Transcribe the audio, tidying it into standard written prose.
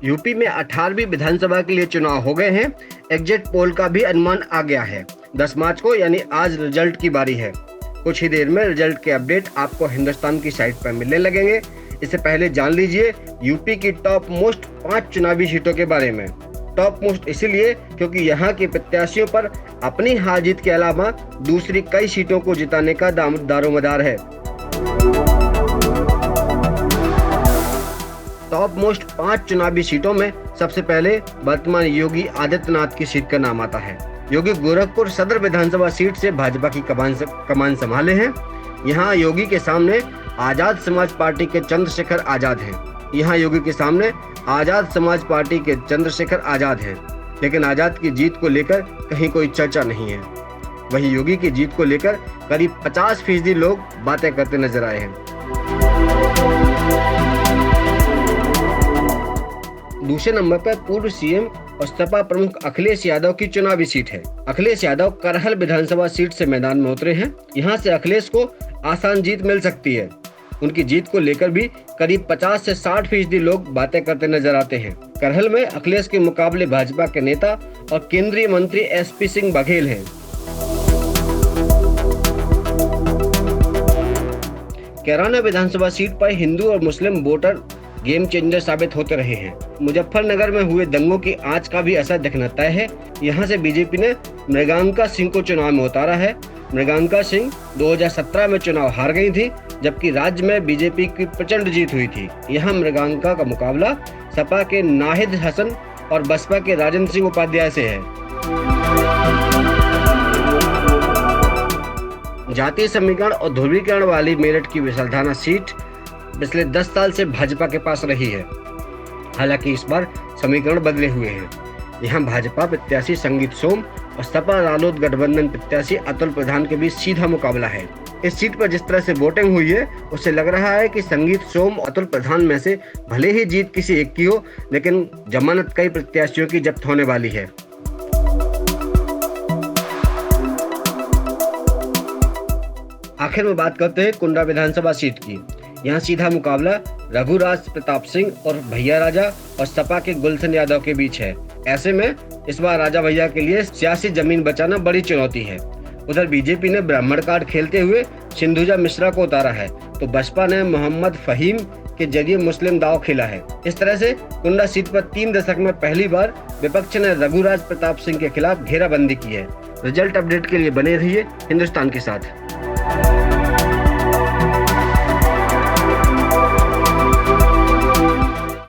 UP में 18वीं विधानसभा के लिए चुनाव हो गए हैं। एग्जिट पोल का भी अनुमान आ गया है। 10 मार्च को यानी आज रिजल्ट की बारी है। कुछ ही देर में रिजल्ट के अपडेट आपको हिंदुस्तान की साइट पर मिलने लगेंगे। इससे पहले जान लीजिए यूपी की टॉप मोस्ट 5 चुनावी सीटों के बारे में। टॉप मोस्ट इसलिए क्योंकि यहाँ के प्रत्याशियों पर अपनी हार जीत के अलावा दूसरी कई सीटों को जिताने का दारोमदार है। टॉप मोस्ट 5 चुनावी सीटों में सबसे पहले वर्तमान योगी आदित्यनाथ की सीट का नाम आता है। योगी गोरखपुर सदर विधानसभा सीट से भाजपा की कमान संभाले हैं। यहाँ योगी के सामने आजाद समाज पार्टी के चंद्रशेखर आजाद हैं। लेकिन आजाद की जीत को लेकर कहीं कोई चर्चा नहीं है। वहीं योगी की जीत को लेकर करीब 50% लोग बातें करते नजर आए हैं। दूसरे नंबर पर पूर्व सीएम और सपा प्रमुख अखिलेश यादव की चुनावी सीट है। अखिलेश यादव करहल विधानसभा सीट से मैदान में उतरे हैं। यहां से अखिलेश को आसान जीत मिल सकती है। उनकी जीत को लेकर भी करीब 50 से 60% लोग बातें करते नजर आते हैं। करहल में अखिलेश के मुकाबले भाजपा के नेता और केंद्रीय मंत्री एसपी सिंह बघेल हैं। कैराना विधानसभा सीट पर हिंदू और मुस्लिम वोटर गेम चेंजर साबित होते रहे हैं। मुजफ्फरनगर में हुए दंगों की आंच का भी असर दिखना तय है। यहाँ से बीजेपी ने मृगांका सिंह को चुनाव में उतारा है। मृगांका सिंह 2017 में चुनाव हार गई थी, जबकि राज्य में बीजेपी की प्रचंड जीत हुई थी। यहाँ मृगांका का मुकाबला सपा के नाहिद हसन और बसपा के राजेंद्र सिंह उपाध्याय से है। जातीय समीकरण और ध्रुवीकरण वाली मेरठ की विशालधाना सीट पिछले 10 साल से भाजपा के पास रही है। हालांकि इस बार समीकरण बदले हुए हैं। यहाँ भाजपा प्रत्याशी संगीत सोम और सपा रालोद गठबंधन प्रत्याशी अतुल प्रधान के बीच सीधा मुकाबला है। इस सीट पर जिस तरह से वोटिंग हुई है उससे लग रहा है कि संगीत सोम और अतुल प्रधान में से भले ही जीत किसी एक की हो, लेकिन जमानत कई प्रत्याशियों की जब्त होने वाली है। आखिर में बात करते हैं कुंडा विधानसभा सीट की। यहाँ सीधा मुकाबला रघुराज प्रताप सिंह और भैया राजा और सपा के गुलशन यादव के बीच है। ऐसे में इस बार राजा भैया के लिए सियासी जमीन बचाना बड़ी चुनौती है। उधर बीजेपी ने ब्राह्मण कार्ड खेलते हुए सिंधुजा मिश्रा को उतारा है, तो बसपा ने मोहम्मद फहीम के जरिए मुस्लिम दाव खेला है। इस तरह से कुंडा सीट पर 3 दशक में पहली बार विपक्ष ने रघुराज प्रताप सिंह के खिलाफ घेराबंदी की है। रिजल्ट अपडेट के लिए बने रहिए हिंदुस्तान के साथ।